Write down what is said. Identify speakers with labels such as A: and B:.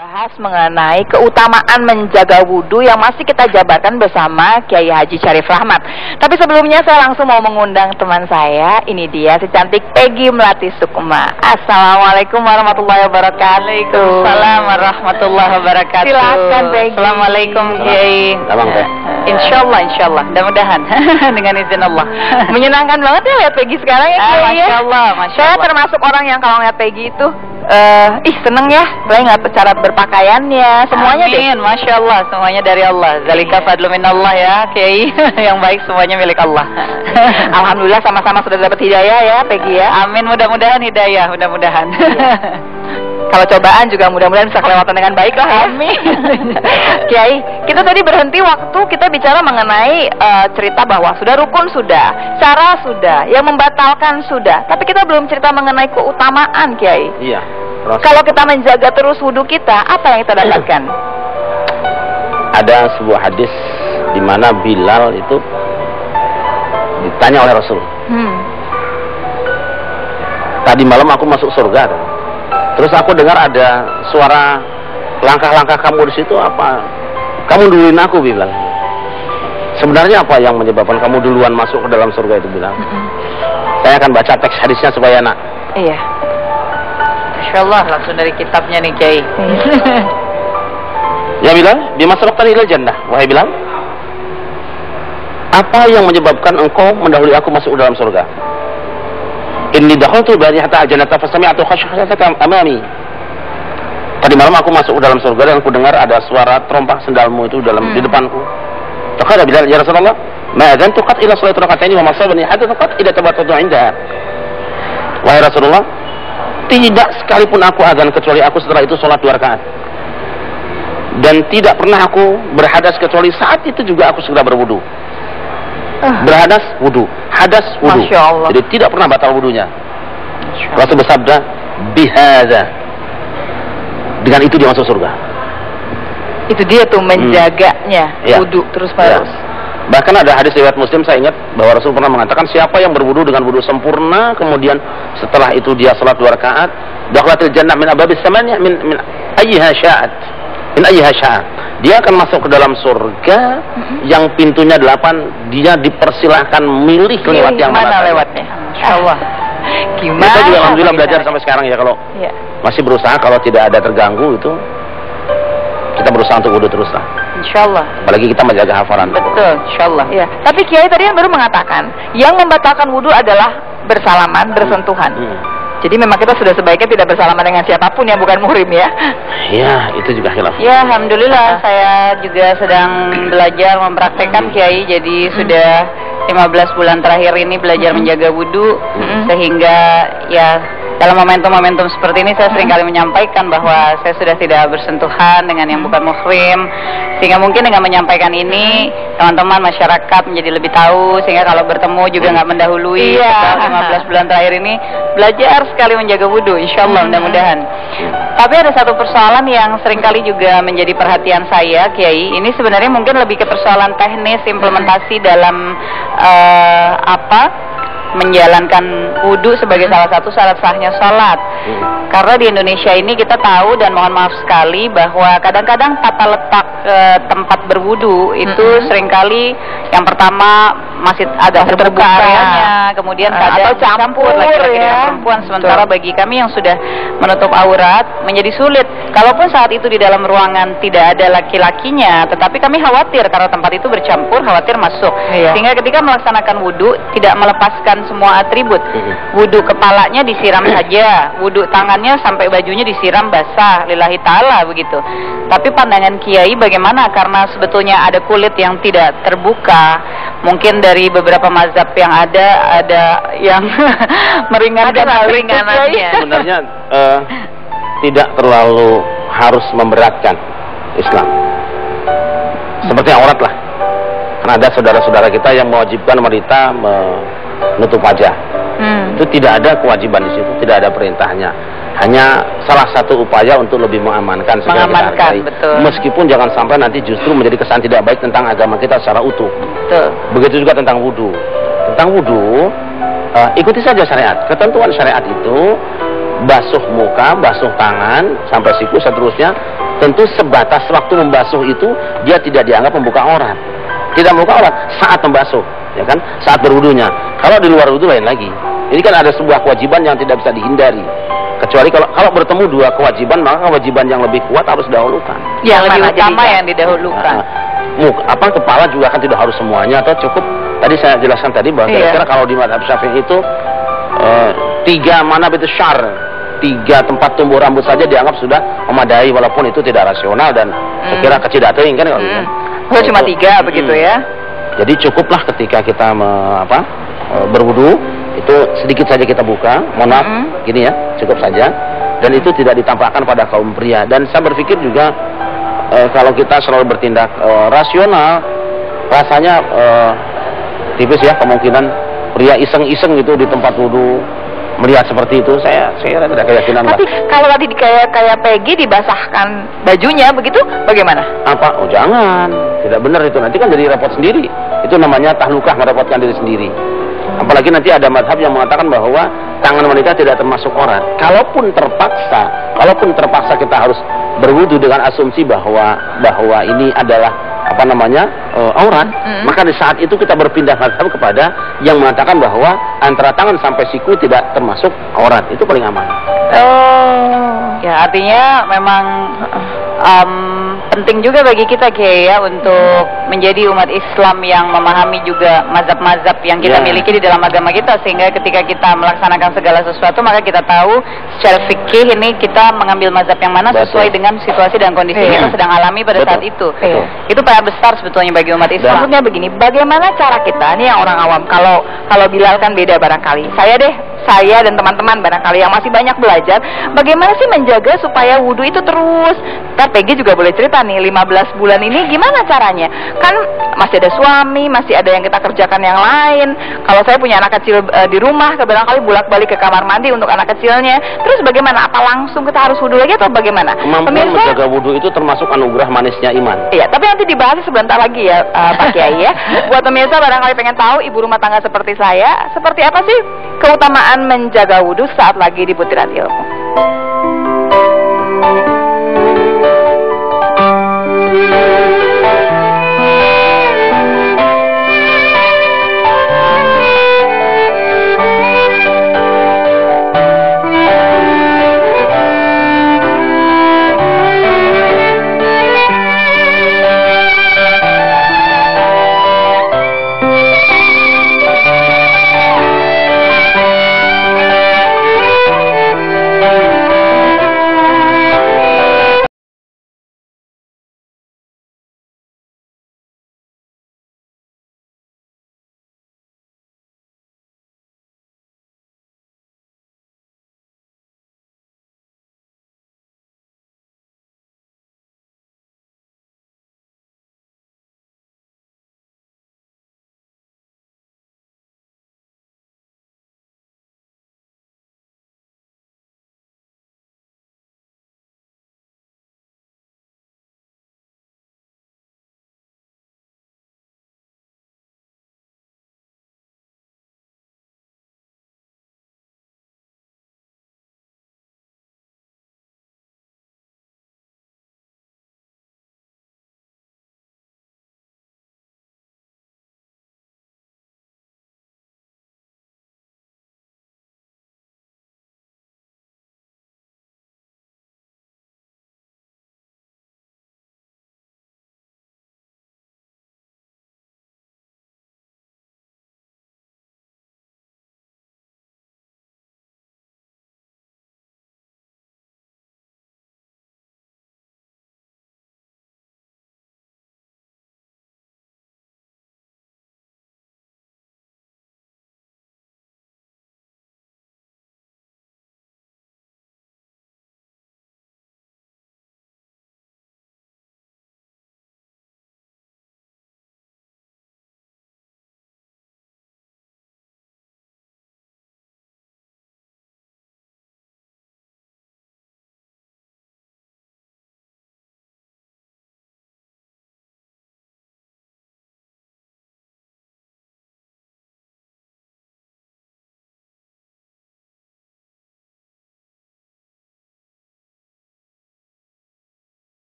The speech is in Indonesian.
A: Bahas mengenai keutamaan menjaga wudhu yang masih kita jabarkan bersama Kiai Haji Syarif Rahmat. Tapi sebelumnya saya langsung mau mengundang teman saya. Ini dia si cantik Peggy Melati Sukma. Assalamualaikum warahmatullahi wabarakatuh.
B: Waalaikumsalam warahmatullahi wabarakatuh.
A: Silakan Peggy.
B: Assalamualaikum Kiai.
A: Insyaallah, mudah-mudahan dengan izin Allah. Menyenangkan banget ya lihat Peggy sekarang ya Kiai.
B: Masya Allah.
A: Saya termasuk orang yang kalau lihat Peggy itu seneng ya, mulai nggak cara berpakaiannya, semuanya
B: Amin,
A: deh.
B: Masya Allah, semuanya dari Allah. Zalika fadlu minallah ya, Kiai. Yang baik semuanya milik Allah.
A: Alhamdulillah sama-sama sudah dapat hidayah ya, Peggy ya.
B: Amin, mudah-mudahan hidayah, mudah-mudahan.
A: Kalau cobaan juga mudah-mudahan bisa kelewatan dengan baik lah ya.
B: Amin.
A: Kiai, kita tadi berhenti waktu kita bicara mengenai cerita bahwa sudah rukun sudah, cara sudah, yang membatalkan sudah, tapi kita belum cerita mengenai keutamaan, Kiai.
C: Iya.
A: Kalau kita menjaga terus wudhu kita, apa yang kita dapatkan?
C: Ada sebuah hadis di mana Bilal itu ditanya oleh Rasul. Tadi malam aku masuk surga, terus aku dengar ada suara langkah-langkah kamu di situ, apa? Kamu duluin aku, Bilal. Sebenarnya apa yang menyebabkan kamu duluan masuk ke dalam surga itu, Bilal? Saya akan baca teks hadisnya supaya enak.
A: Iya.
B: Masya Allah, langsung dari kitabnya nih Kiai.
C: Ya Bilal, bima sabaqtani ilal jannah. Wahai Bilal, apa yang menyebabkan engkau mendahului aku masuk dalam surga? Inni dakhaltu barihata al-jannata fasami'tu khashkhashatan amami. Tadi malam aku masuk dalam surga dan aku dengar ada suara terompah sendalmu itu di depanku. Faqala Bilal, ya Rasulullah, ma adantu qat ila salati rak'ataini wa ma sabani hadatsu qat ila tabattatu 'indaha. Wahai Rasulullah, tidak sekalipun aku azan kecuali aku setelah itu sholat 2 rakaat. Dan tidak pernah aku berhadas kecuali saat itu juga aku segera berwudu. Berhadas, wudu. Hadas, wudu.
A: Masya Allah.
C: Jadi tidak pernah batal wudunya. Rasul bersabda, bihadza. Dengan itu dia masuk surga.
A: Itu dia tuh menjaganya wudhu terus menerus.
C: Bahkan ada hadis riwayat Muslim, saya ingat bahwa Rasul pernah mengatakan, siapa yang berwudu dengan wudu sempurna, kemudian setelah itu dia salat 2 rakaat, dakhlatil jannah min abwabis samaniyah min ayyiha sya'at. Min ayyiha sya'at. Dia akan masuk ke dalam surga yang pintunya 8, dia dipersilahkan milih lewat yang mana
A: lewatnya. Insyaallah. Gimana?
C: Kita juga alhamdulillah belajar sampai sekarang ya, kalau masih berusaha, kalau tidak ada terganggu itu kita berusaha untuk wudu terus lah.
A: Insyaallah.
C: Apalagi kita menjaga hafalan.
A: Betul, insyaallah. Ya. Tapi Kiai tadi yang baru mengatakan, yang membatalkan wudhu adalah bersalaman, bersentuhan. Jadi memang kita sudah sebaiknya tidak bersalaman dengan siapapun yang bukan muhrim ya.
C: Ya, itu juga khilaf.
B: Ya, alhamdulillah saya juga sedang belajar mempraktekkan Kiai. Jadi sudah 15 bulan terakhir ini belajar menjaga wudhu, sehingga ya dalam momentum-momentum seperti ini saya seringkali menyampaikan bahwa saya sudah tidak bersentuhan dengan yang bukan muhrim, sehingga mungkin dengan menyampaikan ini teman-teman masyarakat menjadi lebih tahu, sehingga kalau bertemu juga nggak mendahului. Setelah 15 bulan terakhir ini belajar sekali menjaga wudhu, insyaallah mudah-mudahan. Tapi ada satu persoalan yang seringkali juga menjadi perhatian saya, Kiai. Ini sebenarnya mungkin lebih ke persoalan teknis implementasi dalam menjalankan wudhu sebagai salah satu syarat sahnya sholat. Karena di Indonesia ini kita tahu, dan mohon maaf sekali, bahwa kadang-kadang tata letak tempat berwudhu itu seringkali yang pertama masih agak terbuka areanya, kemudian kadang campur laki-laki dengan perempuan. Sementara bagi kami yang sudah menutup aurat menjadi sulit. Kalaupun saat itu di dalam ruangan tidak ada laki-lakinya, tetapi kami khawatir karena tempat itu bercampur, khawatir masuk. Sehingga ketika melaksanakan wudhu tidak melepaskan semua atribut. Wudhu kepalanya disiram saja, wudhu tangannya sampai bajunya disiram basah, lillahi ta'ala begitu. Tapi pandangan Kiai bagaimana? Karena sebetulnya ada kulit yang tidak terbuka. Mungkin dari beberapa mazhab yang ada yang meringankan ringanannya.
C: Sebenarnya tidak terlalu harus memberatkan Islam. Seperti aurat lah. Karena ada saudara-saudara kita yang mewajibkan wanita menutup wajah. Itu tidak ada kewajiban di situ, tidak ada perintahnya. Hanya salah satu upaya untuk lebih mengamankan segala
B: betul.
C: Meskipun jangan sampai nanti justru menjadi kesan tidak baik tentang agama kita secara utuh.
B: Betul.
C: Begitu juga tentang wudhu. Tentang wudhu, ikuti saja syariat. Ketentuan syariat itu basuh muka, basuh tangan sampai siku, seterusnya tentu sebatas waktu membasuh itu dia tidak dianggap membuka aurat. Tidak membuka aurat saat membasuh, ya kan? Saat berwudunya. Kalau di luar wudu lain lagi. Ini kan ada sebuah kewajiban yang tidak bisa dihindari. Kecuali kalau bertemu dua kewajiban, maka kewajiban yang lebih kuat harus didahulukan.
B: Yang lebih utama yang didahulukan.
C: Kepala juga kan tidak harus semuanya, atau cukup. Tadi saya jelaskan tadi bahwa kira-kira kalau di mazhab Syafi'i itu 3 manab itu syar, 3 tempat tumbuh rambut saja dianggap sudah memadai, walaupun itu tidak rasional dan sekira kecil dateng kan kalau
B: Oh, cuma 3 begitu ya.
C: Jadi cukuplah ketika kita berwudu itu sedikit saja kita buka, mohon maaf, gini ya, cukup saja, dan itu tidak ditampakkan pada kaum pria. Dan saya berpikir juga kalau kita selalu bertindak rasional, rasanya tipis ya kemungkinan pria iseng-iseng gitu di tempat wudu melihat seperti itu. Saya tidak keyakinan lah.
A: Tapi kalau tadi kayak Peggy dibasahkan bajunya begitu, bagaimana?
C: Apa? Oh jangan, tidak benar itu. Nanti kan jadi repot sendiri. Itu namanya tahlukah, merepotkan diri sendiri. Apalagi nanti ada mazhab yang mengatakan bahwa tangan wanita tidak termasuk aurat. Kalaupun terpaksa kita harus berwudu dengan asumsi bahwa ini adalah aurat, maka di saat itu kita berpindah mazhab kepada yang mengatakan bahwa antara tangan sampai siku tidak termasuk aurat. Itu paling aman.
B: Ya artinya memang penting juga bagi kita Kiai ya untuk menjadi umat Islam yang memahami juga mazhab-mazhab yang kita miliki di dalam agama kita, sehingga ketika kita melaksanakan segala sesuatu maka kita tahu secara fikih ini kita mengambil mazhab yang mana sesuai dengan situasi dan kondisi yang kita sedang alami pada saat itu. Itu PR besar sebetulnya bagi umat Islam.
A: Maksudnya begini, bagaimana cara kita nih yang orang awam, kalau Bilal kan beda barangkali. Saya dan teman-teman barangkali yang masih banyak belajar, bagaimana sih menjaga supaya wudhu itu terus. Ntar Peggy juga boleh cerita nih, 15 bulan ini gimana caranya? Kan masih ada suami, masih ada yang kita kerjakan yang lain. Kalau saya punya anak kecil di rumah, barangkali bolak-balik ke kamar mandi untuk anak kecilnya. Terus bagaimana? Apa langsung kita harus wudhu lagi atau bagaimana?
C: Kemampuan menjaga wudhu itu termasuk anugerah manisnya iman.
A: Iya, tapi nanti dibahas sebentar lagi ya Pak Kiai ya. Buat pemirsa barangkali pengen tahu ibu rumah tangga seperti saya, seperti apa sih keutamaan menjaga wudhu saat lagi di butiran ilmu.